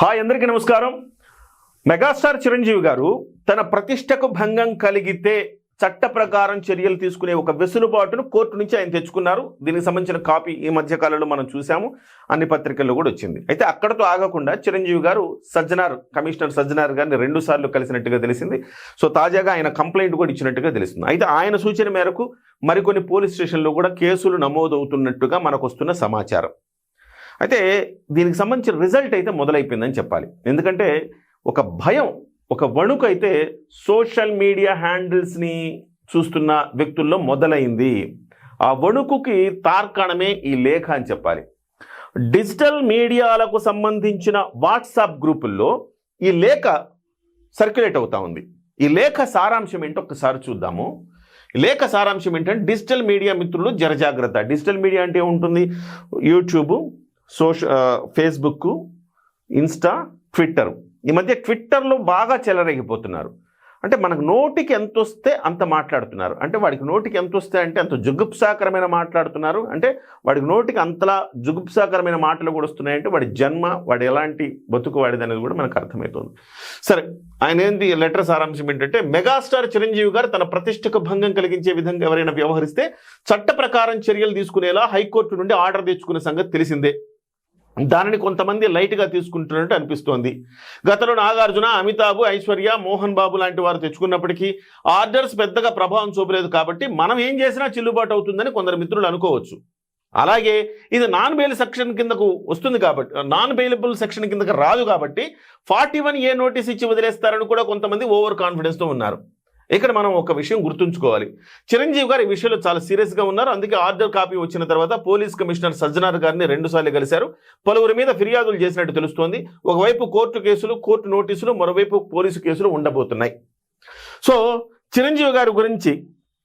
Hi అందరికీ నమస్కారం. Megastar Chiranjeevi గారు తన ప్రతిష్టకు భంగం కలిగితే చట్ట ప్రకారం చర్యలు తీసుకునే ఒక వెసులుబాటును కోర్టు నుంచి ఆయన తెచ్చుకున్నారు. దీనికి సంబంధించిన కాపీ ఈ మధ్య కాలంలో మనం చూసాము, అన్ని పత్రికల్లో కూడా వచ్చింది. అయితే అక్కడతో ఆగకుండా చిరంజీవి గారు కమిషనర్ సజ్జనార్ గారిని 2 సార్లు కలిసినట్టుగా తెలిసింది. సో తాజాగా ఆయన కంప్లైంట్ కూడా ఇచ్చినట్టుగా తెలుస్తుంది. అయితే ఆయన సూచన మేరకు మరికొన్ని పోలీస్ స్టేషన్లో కూడా కేసులు నమోదవుతున్నట్టుగా మనకు వస్తున్న సమాచారం. అయితే దీనికి సంబంధించిన రిజల్ట్ అయితే మొదలైపోయిందని చెప్పాలి. ఎందుకంటే ఒక భయం, ఒక వణుకు అయితే సోషల్ మీడియా హ్యాండిల్స్ని చూస్తున్న వ్యక్తుల్లో మొదలైంది. ఆ వణుకుకి తార్కాణమే ఈ లేఖ అని చెప్పాలి. డిజిటల్ మీడియాలకు సంబంధించిన వాట్సాప్ గ్రూపుల్లో ఈ లేఖ సర్క్యులేట్ అవుతా ఉంది. ఈ లేఖ సారాంశం ఏంటో ఒకసారి చూద్దాము. లేఖ సారాంశం ఏంటంటే, డిజిటల్ మీడియా మిత్రులు జరజాగ్రత్త. డిజిటల్ మీడియా అంటే ఉంటుంది యూట్యూబ్, ఫేస్బుక్, ఇన్స్టా, ట్విట్టర్. ఈ మధ్య ట్విట్టర్లో బాగా చెలరేగిపోతున్నారు. అంటే మనకు నోటికి ఎంత వస్తే అంత మాట్లాడుతున్నారు. అంటే వాడికి నోటికి ఎంత వస్తే అంటే అంత జుగుప్సాకరమైన మాట్లాడుతున్నారు. అంటే వాడికి నోటికి అంతలా జుగుప్సాకరమైన మాటలు కూడా వస్తున్నాయంటే వాడి జన్మ, వాడు ఎలాంటి బతుకు వాడిది అనేది కూడా మనకు అర్థమవుతుంది. సరే, ఆయన ఏంది లెటర్ సారాంశం ఏంటంటే, మెగాస్టార్ చిరంజీవి గారు తన ప్రతిష్టకు భంగం కలిగించే విధంగా ఎవరైనా వ్యవహరిస్తే చట్ట ప్రకారం చర్యలు తీసుకునేలా హైకోర్టు నుండి ఆర్డర్ తెచ్చుకునే సంగతి తెలిసిందే. దానిని కొంతమంది లైట్గా తీసుకుంటున్నట్టు అనిపిస్తోంది. గతంలో నాగార్జున, అమితాబ్, ఐశ్వర్య, మోహన్ బాబు లాంటి వారు తెచ్చుకున్నప్పటికీ ఆర్డర్స్ పెద్దగా ప్రభావం చూపలేదు కాబట్టి మనం ఏం చేసినా చెల్లుబాటు అవుతుందని కొందరు మిత్రులు అనుకోవచ్చు. అలాగే ఇది నాన్ బెయిల్ సెక్షన్ కిందకు వస్తుంది కాబట్టి, నాన్ బెయిలబుల్ సెక్షన్ కిందకు రాదు కాబట్టి 41A నోటీస్ ఇచ్చి వదిలేస్తారని కూడా కొంతమంది ఓవర్ కాన్ఫిడెన్స్తో ఉన్నారు. ఇక్కడ మనం ఒక విషయం గుర్తుంచుకోవాలి. చిరంజీవి గారు ఈ విషయంలో చాలా సీరియస్గా ఉన్నారు. అందుకే ఆర్డర్ కాపీ వచ్చిన తర్వాత పోలీస్ కమిషనర్ సజ్జనార్ గారిని 2 సార్లు కలిశారు. పలువురి మీద ఫిర్యాదులు చేసినట్టు తెలుస్తోంది. ఒకవైపు కోర్టు కేసులు, కోర్టు నోటీసులు, మరోవైపు పోలీసు కేసులు ఉండబోతున్నాయి. సో చిరంజీవి గారి గురించి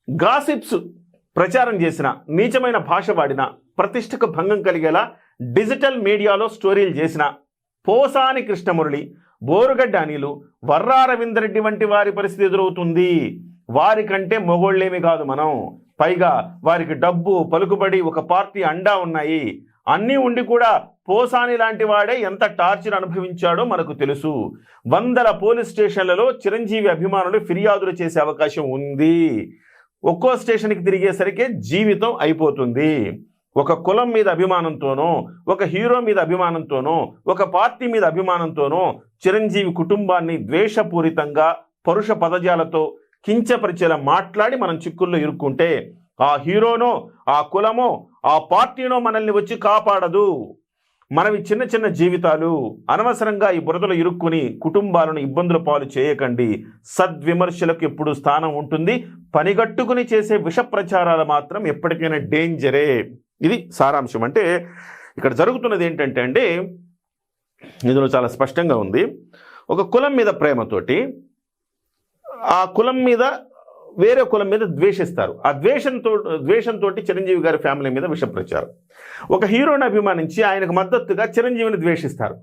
గాసిప్స్ ప్రచారం చేసిన, నీచమైన భాష వాడిన, ప్రతిష్టకు భంగం కలిగేలా డిజిటల్ మీడియాలో స్టోరీలు చేసిన పోసాని కృష్ణమురళి, బోరుగడ్డ అనిలు, వర్రా రవీందర్రెడ్డి వంటి వారి పరిస్థితి ఎదురవుతుంది. వారికంటే మొగోళ్ళేమి కాదు మనం. పైగా వారికి డబ్బు, పలుకుబడి, ఒక పార్టీ అండా ఉన్నాయి. అన్నీ ఉండి కూడా పోసాని లాంటి వాడే ఎంత టార్చర్ అనుభవించాడో మనకు తెలుసు. 100 పోలీస్ స్టేషన్లలో చిరంజీవి అభిమానులు ఫిర్యాదులు చేసే అవకాశం ఉంది. ఒక్కో స్టేషన్కి తిరిగేసరికి జీవితం అయిపోతుంది. ఒక కులం మీద అభిమానంతోనో, ఒక హీరో మీద అభిమానంతోనో, ఒక పార్టీ మీద అభిమానంతోనో చిరంజీవి కుటుంబాన్ని ద్వేషపూరితంగా పరుష పదజాలతో కించపరిచేలా మాట్లాడి మనం చిక్కుల్లో ఇరుక్కుంటే ఆ హీరోనో, ఆ కులమో, ఆ పార్టీనో మనల్ని వచ్చి కాపాడదు. మనవి చిన్న చిన్న జీవితాలు. అనవసరంగా ఈ బురదలో ఇరుక్కుని కుటుంబాలను ఇబ్బందుల పాలు చేయకండి. సద్విమర్శలకు ఎప్పుడు స్థానం ఉంటుంది. పనిగట్టుకుని చేసే విష ప్రచారాలు మాత్రం ఎప్పటికైనా డేంజరే. ఇది సారాంశం. అంటే ఇక్కడ జరుగుతున్నది ఏంటంటే అండి, ఇందులో చాలా స్పష్టంగా ఉంది. ఒక కులం మీద ప్రేమతోటి ఆ కులం మీద వేరే కులం మీద ద్వేషిస్తారు. ఆ ద్వేషంతో చిరంజీవి గారి ఫ్యామిలీ మీద విష ప్రచారం. ఒక హీరోని అభిమానించి ఆయనకు మద్దతుగా చిరంజీవిని ద్వేషిస్తారు.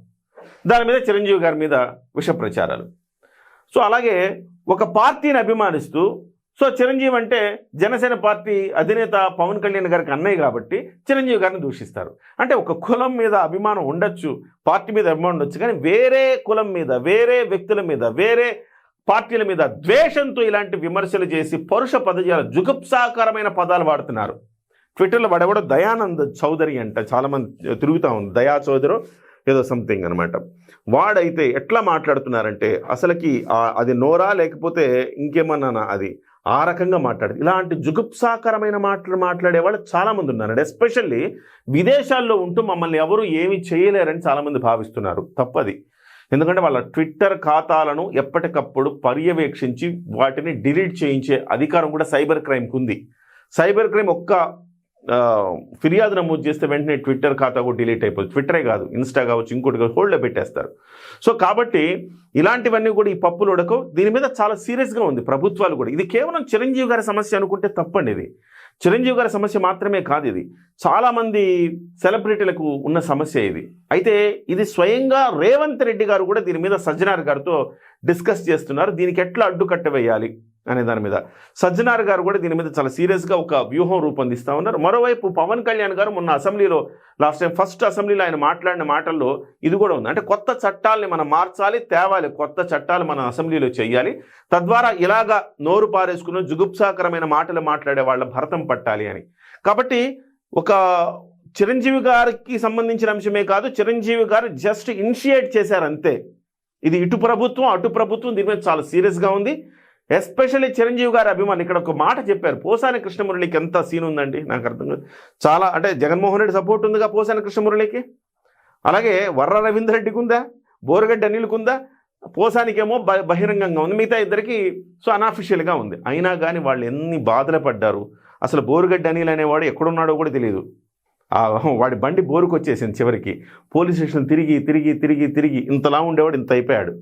దాని మీద చిరంజీవి గారి మీద విష ప్రచారాలు. సో అలాగే ఒక పార్టీని అభిమానిస్తూ, సో చిరంజీవి అంటే జనసేన పార్టీ అధినేత పవన్ కళ్యాణ్ గారికి అన్నయ్య కాబట్టి చిరంజీవి గారిని దూషిస్తారు. అంటే ఒక కులం మీద అభిమానం ఉండొచ్చు, పార్టీ మీద అభిమానం ఉండొచ్చు, కానీ వేరే కులం మీద, వేరే వ్యక్తుల మీద, వేరే పార్టీల మీద ద్వేషంతో ఇలాంటి విమర్శలు చేసి పరుష పదజాల, జుగుప్సాకరమైన పదాలు వాడుతున్నారు. ట్విట్టర్లో వాడేవాడు దయానంద్ చౌదరి అంట, చాలామంది తిరుగుతూ ఉంది, దయా చౌదరి ఏదో సంథింగ్ అనమాట. వాడైతే ఎట్లా మాట్లాడుతున్నారంటే అసలుకి అది నోరా లేకపోతే ఇంకేమన్నా అది ఆ రకంగా మాట్లాడదు. ఇలాంటి జుగుప్సాకరమైన మాటలు మాట్లాడేవాళ్ళు చాలామంది ఉన్నారు. ఎస్పెషల్లీ విదేశాల్లో ఉంటూ మమ్మల్ని ఎవరు ఏమీ చేయలేరని చాలామంది భావిస్తున్నారు. తప్పది. ఎందుకంటే వాళ్ళ ట్విట్టర్ ఖాతాలను ఎప్పటికప్పుడు పర్యవేక్షించి వాటిని డిలీట్ చేయించే అధికారం కూడా సైబర్ క్రైమ్కి ఉంది. సైబర్ క్రైమ్ ఒక్క ఫిర్యాదు నమోదు చేస్తే వెంటనే ట్విట్టర్ ఖాతా కూడా డిలీట్ అయిపోతుంది. ట్విట్టరే కాదు, ఇన్స్టా కావచ్చు, ఇంకోటి కావచ్చు, హోల్డ్లో పెట్టేస్తారు. సో కాబట్టి ఇలాంటివన్నీ కూడా ఈ పప్పులు ఉడకవు. దీని మీద చాలా సీరియస్గా ఉంది ప్రభుత్వాలు కూడా. ఇది కేవలం చిరంజీవి గారి సమస్య అనుకుంటే తప్పండి. ఇది చిరంజీవి గారి సమస్య మాత్రమే కాదు, ఇది చాలామంది సెలబ్రిటీలకు ఉన్న సమస్య ఇది. అయితే ఇది స్వయంగా రేవంత్ రెడ్డి గారు కూడా దీని మీద సజ్జనార్ గారితో డిస్కస్ చేస్తున్నారు. దీనికి ఎట్లా అడ్డుకట్ట వేయాలి, అనే దాని మీద సజ్జనార్ గారు కూడా దీని మీద చాలా సీరియస్గా ఒక వ్యూహం రూపొందిస్తూ ఉన్నారు. మరోవైపు పవన్ కళ్యాణ్ గారు మొన్న అసెంబ్లీలో లాస్ట్ టైం ఫస్ట్ అసెంబ్లీలో ఆయన మాట్లాడిన మాటల్లో ఇది కూడా ఉంది. అంటే కొత్త చట్టాలని మనం మార్చాలి, తేవాలి, కొత్త చట్టాలు మనం అసెంబ్లీలో చేయాలి, తద్వారా ఇలాగా నోరు పారేసుకున్న జుగుప్సాకరమైన మాటలు మాట్లాడే వాళ్ళ భరతం పట్టాలి అని. కాబట్టి ఒక చిరంజీవి గారికి సంబంధించిన అంశమే కాదు, చిరంజీవి గారు జస్ట్ ఇనిషియేట్ చేశారు అంతే. ఇది ఇటు ప్రభుత్వం అటు ప్రభుత్వం దీని మీద చాలా సీరియస్గా ఉంది. ఎస్పెషల్లీ చిరంజీవి గారి అభిమానులు ఇక్కడ ఒక మాట చెప్పారు, పోసాని కృష్ణమురళికి ఎంత సీన్ ఉందండి నాకు అర్థం కాదు. చాలా అంటే జగన్మోహన్ రెడ్డి సపోర్ట్ ఉందిగా పోసాని కృష్ణమురళికి, అలాగే వర్ర రవీంద్ర రెడ్డికి ఉందా, బోరగడ్డి అనిల్కి ఉందా, పోసానికేమో బహిరంగంగా ఉంది, మిగతా ఇద్దరికి సో అన్అఫిషియల్గా ఉంది. అయినా కానీ వాళ్ళు ఎన్ని బాధలు పడ్డారు. అసలు బోరగడ్డి అనిల్ అనేవాడు ఎక్కడున్నాడో కూడా తెలియదు. వాడి బండి బోరుకు వచ్చేసింది, చివరికి పోలీస్ స్టేషన్ తిరిగి తిరిగి తిరిగి తిరిగి ఇంతలా ఉండేవాడు ఇంత అయిపోయాడు.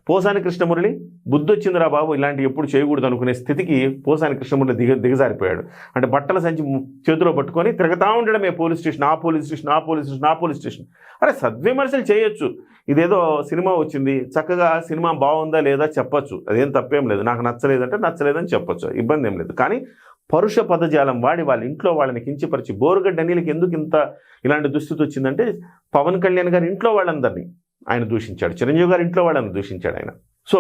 పోసాని కృష్ణమురళి బుద్ధి వచ్చిందిరా బాబు ఇలాంటివి ఎప్పుడు చేయకూడదు అనుకునే స్థితికి పోసాని కృష్ణమురళి దిగజారిపోయాడు. అంటే బట్టల సంచి చేతిలో పట్టుకొని తిరగతా ఉండడమే, పోలీస్ స్టేషన్ ఆ పోలీస్ స్టేషన్ ఆ పోలీస్ స్టేషన్ ఆ పోలీస్ స్టేషన్. అరే సద్విమర్శలు చేయొచ్చు, ఇదేదో సినిమా వచ్చింది చక్కగా సినిమా బాగుందా లేదా చెప్పొచ్చు, అదేం తప్పేం లేదు. నాకు నచ్చలేదంటే నచ్చలేదని చెప్పొచ్చు, ఇబ్బంది ఏం లేదు. కానీ పరుష పదజాలం వాడి వాళ్ళ ఇంట్లో వాళ్ళని కించపరిచి బోరుగడ్డ అనిల్కి ఎందుకు ఇంత ఇలాంటి దుస్థితి వచ్చిందంటే పవన్ కళ్యాణ్ గారి ఇంట్లో వాళ్ళందరినీ ఆయన దూషించాడు, చిరంజీవి గారి ఇంట్లో వాళ్ళని దూషించాడు ఆయన. సో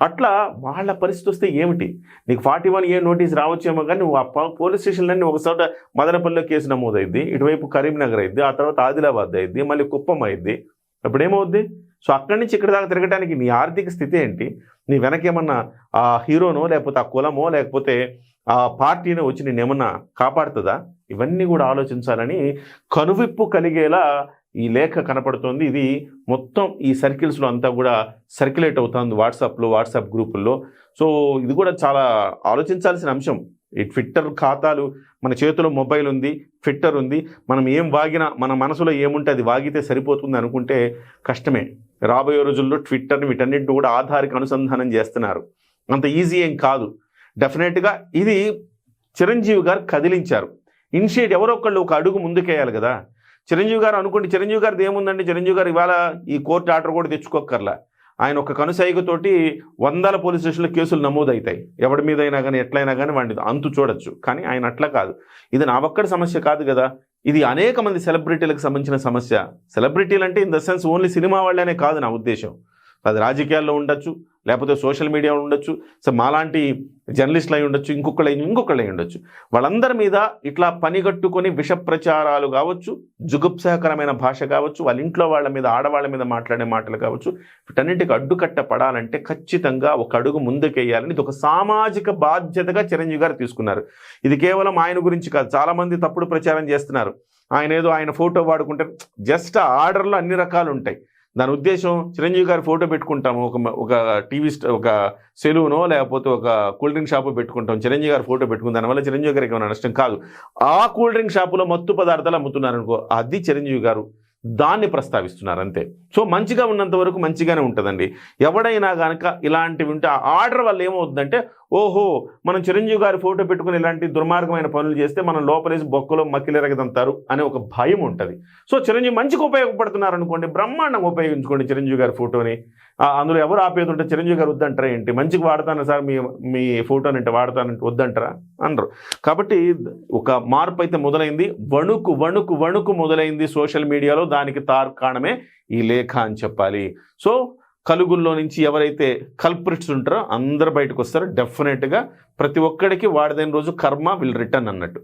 అట్లా వాళ్ళ పరిస్థితి వస్తే ఏమిటి, నీకు 41A నోటీస్ రావచ్చేమో కానీ నువ్వు ఆ పోలీస్ స్టేషన్లన్నీ ఒక చోట మదనపల్లిలో కేసు నమోదైద్ది, ఇటువైపు కరీంనగర్ అయింది, ఆ తర్వాత ఆదిలాబాద్ అయింది, మళ్ళీ కుప్పం అయింది. అప్పుడు ఏమవుద్ది? సో అక్కడి నుంచి ఇక్కడ దాకా తిరగడానికి నీ ఆర్థిక స్థితి ఏంటి? నీ వెనకేమన్నా ఆ హీరోనో లేకపోతే ఆ కులమో లేకపోతే ఆ పార్టీని వచ్చి నేనేమన్నా కాపాడుతుందా? ఇవన్నీ కూడా ఆలోచించాలని కనువిప్పు కలిగేలా ఈ లేఖ కనపడుతోంది. ఇది మొత్తం ఈ సర్కిల్స్లో అంతా కూడా సర్క్యులేట్ అవుతుంది వాట్సాప్ గ్రూపుల్లో. సో ఇది కూడా చాలా ఆలోచించాల్సిన అంశం. ఈ ట్విట్టర్ ఖాతాలు మన చేతిలో మొబైల్ ఉంది, ట్విట్టర్ ఉంది, మనం ఏం వాగినా మన మనసులో ఏముంటే అది వాగితే సరిపోతుంది అనుకుంటే కష్టమే. రాబోయే రోజుల్లో ట్విట్టర్ని వీటన్నింటిని కూడా ఆధారికి అనుసంధానం చేస్తున్నారు, అంత ఈజీ ఏం కాదు. డెఫినెట్గా ఇది చిరంజీవి గారు కదిలించారు. ఇనిషియేట్ ఎవరో ఒకళ్ళు ఒక అడుగు ముందుకేయాలి కదా. చిరంజీవి గారు అనుకోండి, చిరంజీవి గారిది ఏముందండి, చిరంజీవి గారు ఇవాళ ఈ కోర్టు ఆర్డర్ కూడా తెచ్చుకోక్కర్లా. ఆయన ఒక కనుసైగతోటి 100 పోలీస్ స్టేషన్లో కేసులు నమోదవుతాయి, ఎవరి మీద అయినా కానీ ఎట్లయినా కానీ వాడిని అంతు చూడొచ్చు. కానీ ఆయన అట్లా కాదు. ఇది నా ఒక్కడి సమస్య కాదు కదా, ఇది అనేక మంది సెలబ్రిటీలకు సంబంధించిన సమస్య. సెలబ్రిటీలు అంటే in the sense only cinema వాళ్ళనే కాదు నా ఉద్దేశం. అది రాజకీయాల్లో ఉండొచ్చు, లేకపోతే సోషల్ మీడియాలో ఉండొచ్చు, సో మాలాంటి జర్నలిస్టులు అయి ఉండొచ్చు, ఇంకొకళ్ళు అయి ఉండొచ్చు. వాళ్ళందరి మీద ఇట్లా పనిగట్టుకొని విష ప్రచారాలు కావచ్చు, జుగుప్సాకరమైన భాష కావచ్చు, వాళ్ళ ఇంట్లో వాళ్ళ మీద ఆడవాళ్ళ మీద మాట్లాడే మాటలు కావచ్చు, వీటన్నింటికి అడ్డుకట్ట పడాలంటే ఖచ్చితంగా ఒక అడుగు ముందుకేయాలని ఇది ఒక సామాజిక బాధ్యతగా చిరంజీవి గారు తీసుకున్నారు. ఇది కేవలం ఆయన గురించి కాదు, చాలామంది తప్పుడు ప్రచారం చేస్తున్నారు. ఆయన ఫోటో వాడుకుంటే జస్ట్ ఆర్డర్లో అన్ని రకాలు ఉంటాయి. దాని ఉద్దేశం చిరంజీవి గారి ఫోటో పెట్టుకుంటాము, ఒక టీవీ ఒక సెలూనో లేకపోతే ఒక కూల్ డ్రింక్ షాపు పెట్టుకుంటాం, చిరంజీవి గారి ఫోటో పెట్టుకుని దానివల్ల చిరంజీవి గారికి ఏమైనా నష్టం కాదు. ఆ కూల్ డ్రింక్ షాపులో మత్తు పదార్థాలు అమ్ముతున్నారు అనుకో, అది చిరంజీవి గారు, దాన్ని ప్రస్తావిస్తున్నారు అంతే. సో మంచిగా ఉన్నంత వరకు మంచిగానే ఉంటుందండి. ఎవడైనా కనుక ఇలాంటివి ఉంటే ఆ ఆర్డర్ వల్ల ఏమవుతుందంటే, ఓహో మనం చిరంజీవి గారి ఫోటో పెట్టుకుని ఇలాంటి దుర్మార్గమైన పనులు చేస్తే మనం లోపలేసి బొక్కలో మక్కిలెరగదంతారు అనే ఒక భయం ఉంటుంది. సో చిరంజీవి మంచిగా ఉపయోగపడుతున్నారు అనుకోండి, బ్రహ్మాండంగా ఉపయోగించుకోండి చిరంజీవి గారి ఫోటోని. అందులో ఎవరు ఆపేది ఉంటే చిరంజీవి గారు వద్దంటారా ఏంటి? మంచిగా వాడతాను సార్ మీ ఫోటోని అంటే వాడతానంటే వద్దంటారా అనరు. కాబట్టి ఒక మార్పు అయితే మొదలైంది, వణుకు మొదలైంది సోషల్ మీడియాలో. దానికి తార్కాణమే ఈ లేఖ అని చెప్పాలి. సో కలుగుల్లో నుంచి ఎవరైతే కల్ప్రిట్స్ ఉంటారో అందరు బయటకు వస్తారు. డెఫినెట్గా ప్రతి ఒక్కడికి వాడిదైన రోజు కర్మ విల్ రిటర్న్ అన్నట్టు.